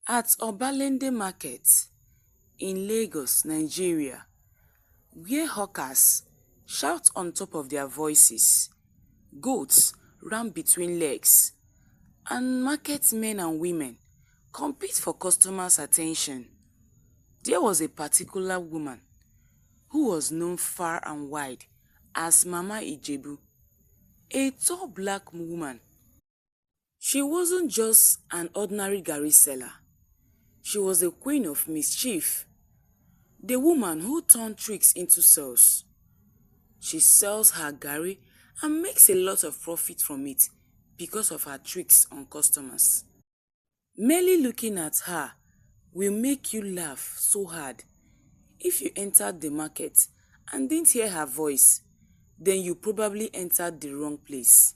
At Obalende Market in Lagos, Nigeria, where hawkers shout on top of their voices, goats run between legs, and market men and women compete for customers' attention, there was a particular woman who was known far and wide as Mama Ijebu, a tall black woman. She wasn't just an ordinary Garri seller. She was the Queen of Mischief, the woman who turned tricks into sales. She sells her Garri and makes a lot of profit from it because of her tricks on customers. Merely looking at her will make you laugh so hard. If you entered the market and didn't hear her voice, then you probably entered the wrong place.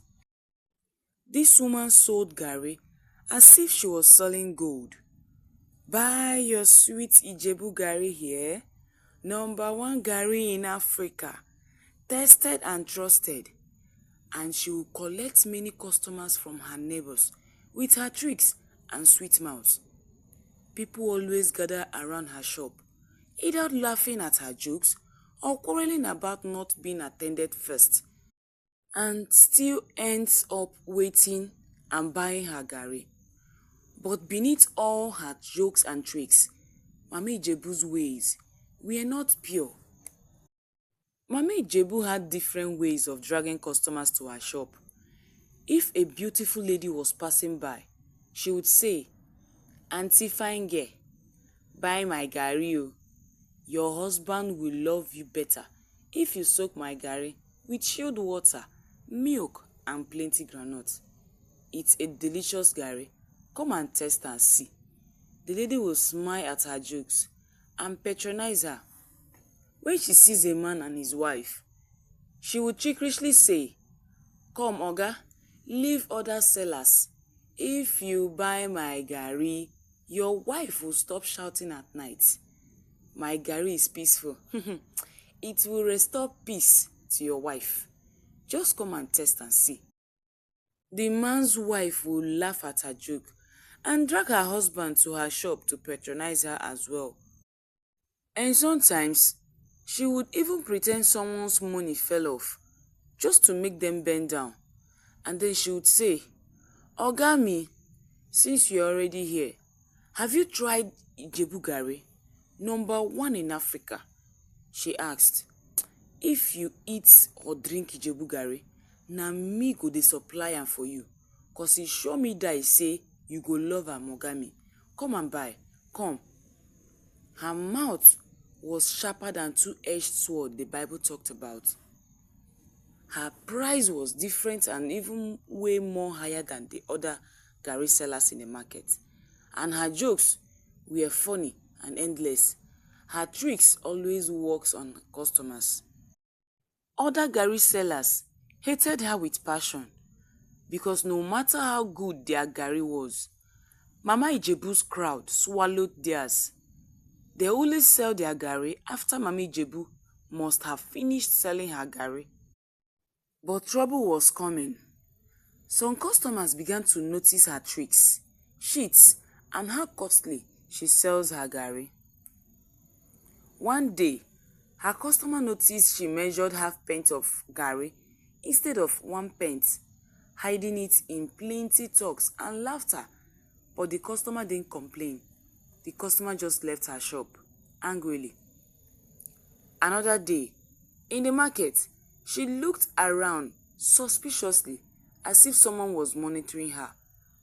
This woman sold Garri as if she was selling gold. Buy your sweet Ijebu Garri here, #1 Garri in Africa, tested and trusted. And she will collect many customers from her neighbors with her tricks and sweet mouth. People always gather around her shop, either laughing at her jokes or quarreling about not being attended first, and still ends up waiting and buying her Garri. But beneath all her jokes and tricks, Mama Ijebu's ways were not pure. Mama Ijebu had different ways of dragging customers to her shop. If a beautiful lady was passing by, she would say, "Auntie fine girl, buy my Garri o. Your husband will love you better if you soak my Garri with chilled water, milk and plenty groundnut. It's a delicious Garri. Come and test and see." The lady will smile at her jokes and patronize her. When she sees a man and his wife, she would cheekishly say, "Come, Oga, leave other sellers. If you buy my Garri, your wife will stop shouting at night. My Garri is peaceful. It will restore peace to your wife. Just come and test and see." The man's wife will laugh at her joke and drag her husband to her shop to patronize her as well. And sometimes, she would even pretend someone's money fell off just to make them bend down. And then she would say, "Oga me, since you're already here, have you tried Ijebu Garri, #1 in Africa?" She asked. "If you eat or drink Ijebu Garri, na me go dey supply am for you, cause e sure me die say you go love am, Oga me. Come and buy, come." Her mouth was sharper than two-edged sword the Bible talked about. Her price was different and even way more higher than the other Garri sellers in the market. And her jokes were funny and endless. Her tricks always works on customers. Other Garri sellers hated her with passion because no matter how good their Garri was, Mama Ijebu's crowd swallowed theirs. They only sell their Garri after Mama Ijebu must have finished selling her Garri. But trouble was coming. Some customers began to notice her tricks, cheats, and how costly she sells her Garri. One day, her customer noticed she measured half pint of Garri instead of 1 pint, hiding it in plenty talks and laughter. But the customer didn't complain. The customer just left her shop angrily. Another day, in the market, she looked around suspiciously as if someone was monitoring her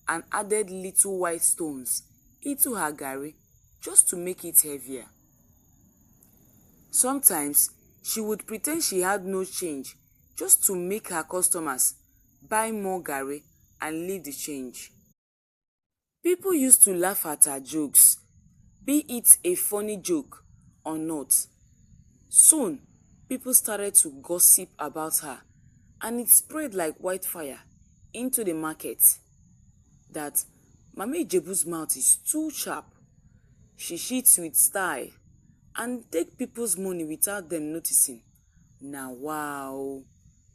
and added little white stones into her Garri just to make it heavier. Sometimes, she would pretend she had no change just to make her customers buy more Garri and leave the change. People used to laugh at her jokes, be it a funny joke or not. Soon, people started to gossip about her, and it spread like wildfire into the market that Mama Ijebu's mouth is too sharp. She cheats with style and take people's money without them noticing. Now wow,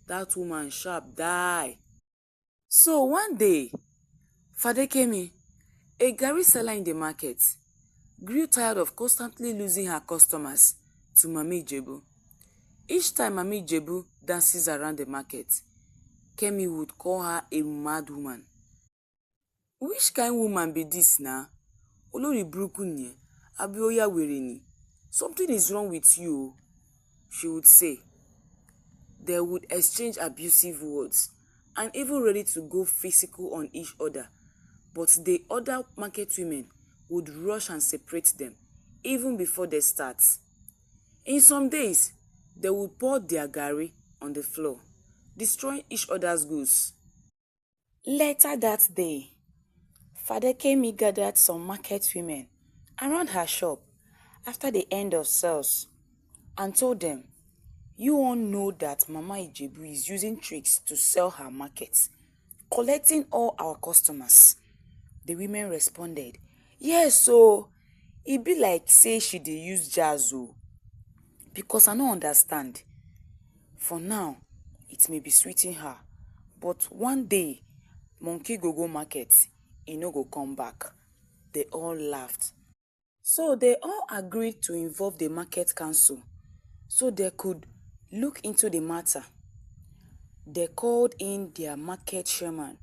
that woman sharp die. So one day, Fadekemi, A Garri seller in the market grew tired of constantly losing her customers to Mama Ijebu. Each time Mama Ijebu dances around the market, Kemi would call her a mad woman. Which kind woman be this na? Olori burúkú ni, abi ó yá wèrè ni? Something is wrong with you, she would say. They would exchange abusive words and even ready to go physical on each other. But the other market women would rush and separate them even before they start. In some days, they would pour their garri on the floor, destroying each other's goods. Later that day, Father Kemi gathered some market women around her shop after the end of sales and told them, "You all know that Mama Ijebu is using tricks to sell her market, collecting all our customers." The women responded, "Yes, so it be like say she dey use jazz o, because I no understand. For now, it may be sweeting her, but one day, monkey go market, e no go come back." They all laughed. So they all agreed to involve the market council so they could look into the matter. They called in their market chairman,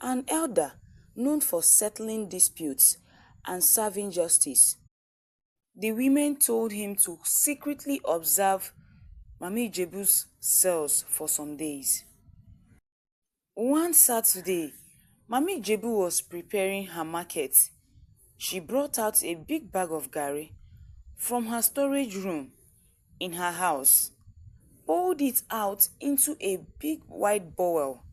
an elder known for settling disputes and serving justice. The women told him to secretly observe Mama Ijebu's sales for some days. One Saturday, Mama Ijebu was preparing her market. She brought out a big bag of garri from her storage room in her house, poured it out into a big white bowl.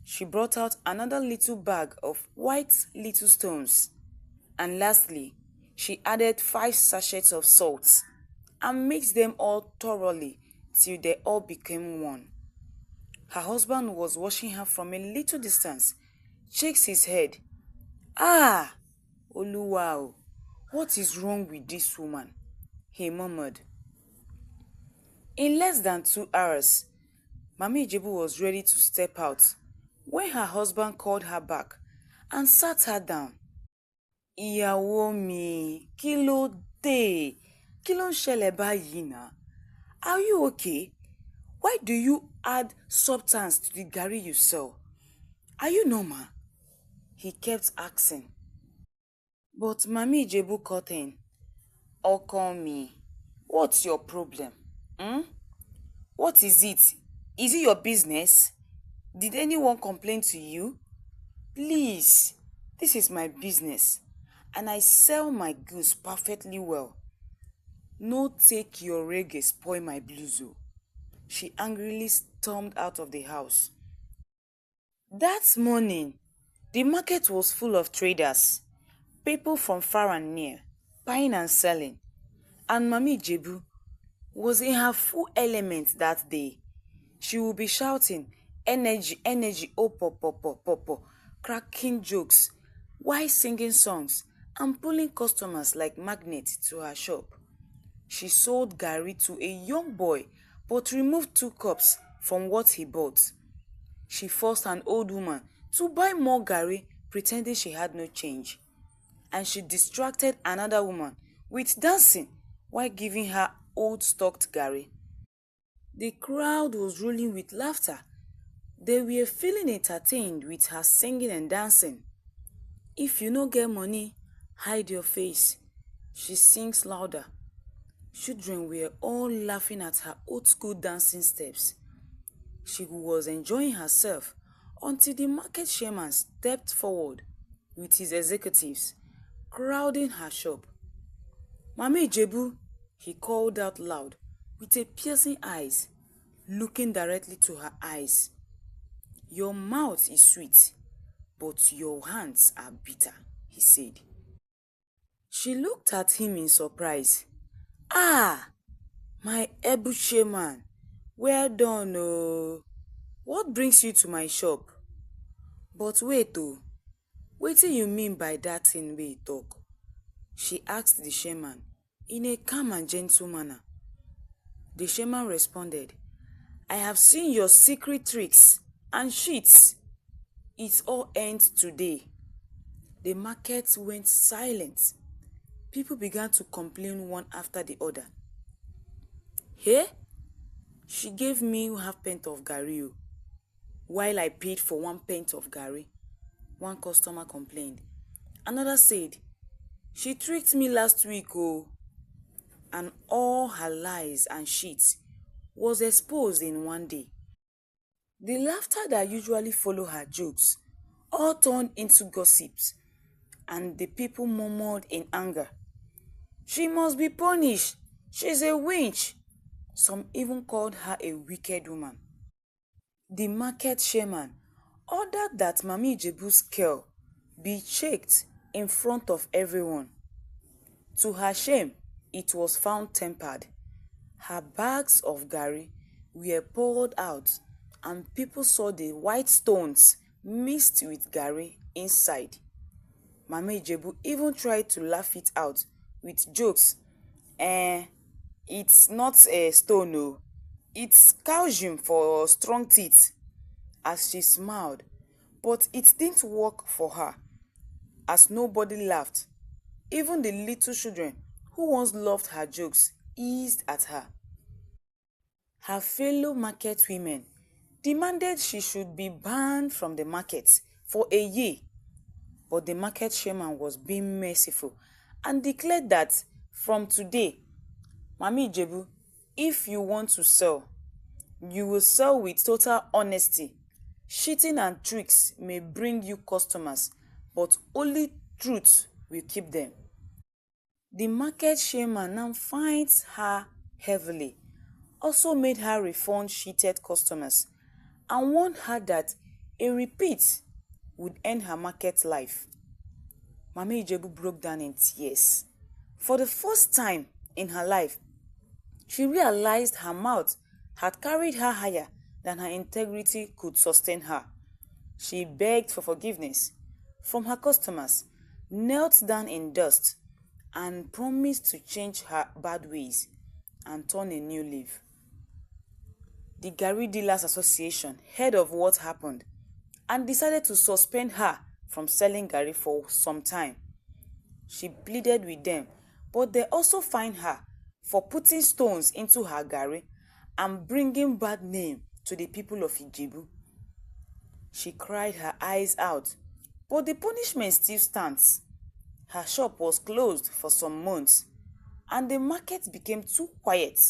She brought out another little bag of white little stones. And lastly, she added 5 sachets of salt and mixed them all thoroughly till they all became one. Her husband was watching her from a little distance, shakes his head. "Ah, Oluwa, what is wrong with this woman?" he murmured. In less than 2 hours, Mama Ijebu was ready to step out when her husband called her back and sat her down. "Ìyàwó mi, kí ló dé? Kí ló ń ṣẹlẹ̀ báyìí ná? Are you okay? Why do you add substance to the garri you sell? Are you normal?" he kept asking. But Mama Ijebu cut in. "Ọkọ mi, what's your problem? What is it? Is it your business? Did anyone complain to you? Please, this is my business, and I sell my goods perfectly well. No take your reggae spoil my blues." She angrily stormed out of the house. That morning, the market was full of traders, people from far and near, buying and selling, and Mama Ijebu was in her full element that day. She would be shouting, "Energy, energy, oh, po," cracking jokes, while singing songs and pulling customers like magnets to her shop. She sold garri to a young boy but removed 2 cups from what he bought. She forced an old woman to buy more garri, pretending she had no change. And she distracted another woman with dancing while giving her old stocked garri. The crowd was rolling with laughter. They were feeling entertained with her singing and dancing. "If you no get money, hide your face," she sings louder. Children were all laughing at her old school dancing steps. She was enjoying herself until the market chairman stepped forward with his executives, crowding her shop. "Mama Ijebu," he called out loud with a piercing eyes, looking directly to her eyes. "Your mouth is sweet, but your hands are bitter," he said. She looked at him in surprise. "Ah, my Ebuche man, well done oh. What brings you to my shop? But wait oh, wetin you mean by that thing wey you talk?" she asked the shaman in a calm and gentle manner. The shaman responded, "I have seen your secret tricks and cheats. It all ends today." the market went silent. People began to complain one after the other. Hey, she gave me half pint of Garri, while I paid for 1 pint of Garri. One customer complained. Another said, she tricked me last week, oh. And all her lies and cheats was exposed in one day. The laughter that usually follow her jokes all turned into gossips, and the people murmured in anger. She must be punished. She's a witch. Some even called her a wicked woman. The market chairman ordered that Mami Ijebu's scale be checked in front of everyone. To her shame, it was found tempered. Her bags of Garri were poured out, and people saw the white stones mixed with Garri inside. Mama Ijebu even tried to laugh it out with jokes. It's not a stone, no. It's calcium for strong teeth, as she smiled. But it didn't work for her, as nobody laughed. Even the little children who once loved her jokes eased at her. Her fellow market women demanded she should be banned from the market for a year. But the market chairman was being merciful and declared that from today, Mami Ijebu, if you want to sell, you will sell with total honesty. Cheating and tricks may bring you customers, but only truth will keep them. The market chairman now fines her heavily, also made her refund cheated customers, and warned her that a repeat would end her market life. Mami Ijebu broke down in tears. For the first time in her life, she realized her mouth had carried her higher than her integrity could sustain her. She begged for forgiveness from her customers, knelt down in dust, and promised to change her bad ways and turn a new leaf. The Garri Dealers Association heard of what happened and decided to suspend her from selling Garri for some time. She pleaded with them, but they also fined her for putting stones into her Garri and bringing bad name to the people of Ijebu. She cried her eyes out, but the punishment still stands. Her shop was closed for some months, and the market became too quiet.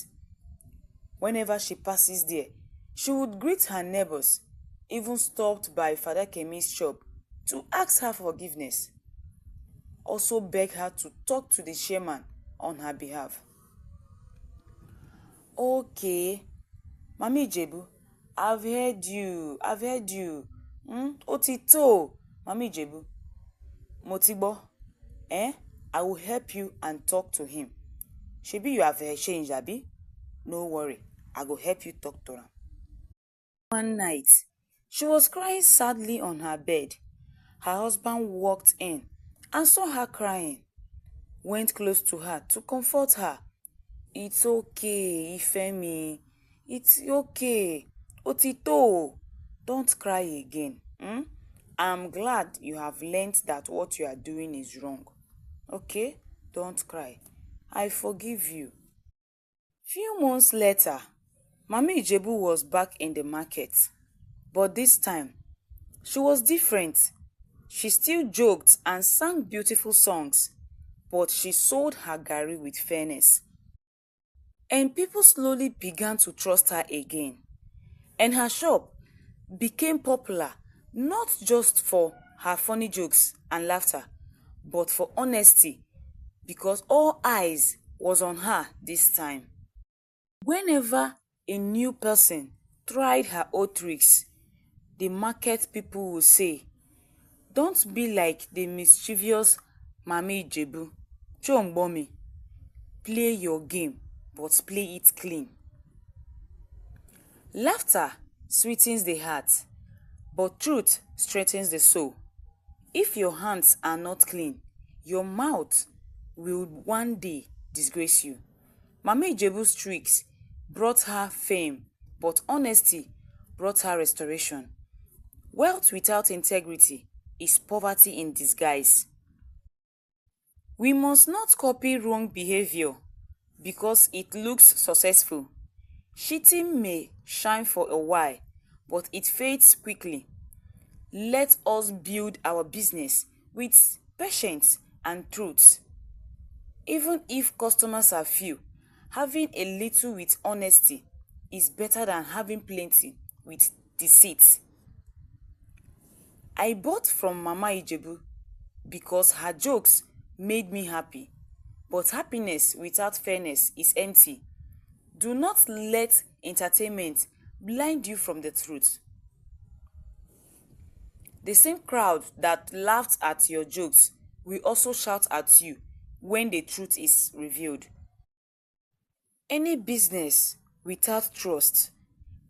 Whenever she passes there, she would greet her neighbors, even stopped by Father Kemi's shop to ask her forgiveness. Also beg her to talk to the chairman on her behalf. Okay, Mami Ijebu, I've heard you. Otito, Mami Ijebu. Motibo, I will help you and talk to him. Shebi you have changed, abi? No worry, I will help you talk to him. One night, she was crying sadly on her bed. Her husband walked in and saw her crying. Went close to her to comfort her. It's okay, Ifemi. It's okay. Otito, don't cry again. I'm glad you have learnt that what you are doing is wrong. Okay? Don't cry. I forgive you. Few months later, Mami Ijebu was back in the market. But this time, she was different. She still joked and sang beautiful songs, but she sold her Garri with fairness. And people slowly began to trust her again. And her shop became popular not just for her funny jokes and laughter, but for honesty, because all eyes was on her this time. Whenever a new person tried her old tricks, the market people would say, "Don't be like the mischievous Mami Ijebu. Chombomi, play your game, but play it clean." Laughter sweetens the heart, but truth strengthens the soul. If your hands are not clean, your mouth will one day disgrace you. Mami Ijebu's tricks brought her fame, but honesty brought her restoration. Wealth without integrity is poverty in disguise. We must not copy wrong behavior because it looks successful. Cheating may shine for a while, but it fades quickly. Let us build our business with patience and truth. Even if customers are few, having a little with honesty is better than having plenty with deceit. I bought from Mama Ijebu because her jokes made me happy. But happiness without fairness is empty. Do not let entertainment blind you from the truth. The same crowd that laughed at your jokes will also shout at you when the truth is revealed. Any business without trust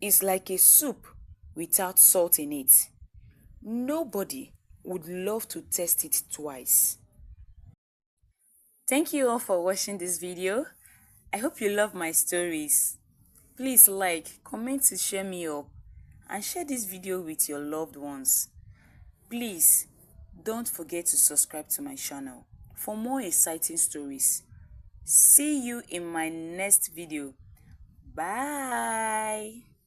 is like a soup without salt in it. Nobody would love to taste it twice. Thank you all for watching this video. I hope you love my stories. Please like, comment to cheer me up, and share this video with your loved ones. Please don't forget to subscribe to my channel for more exciting stories. See you in my next video. Bye.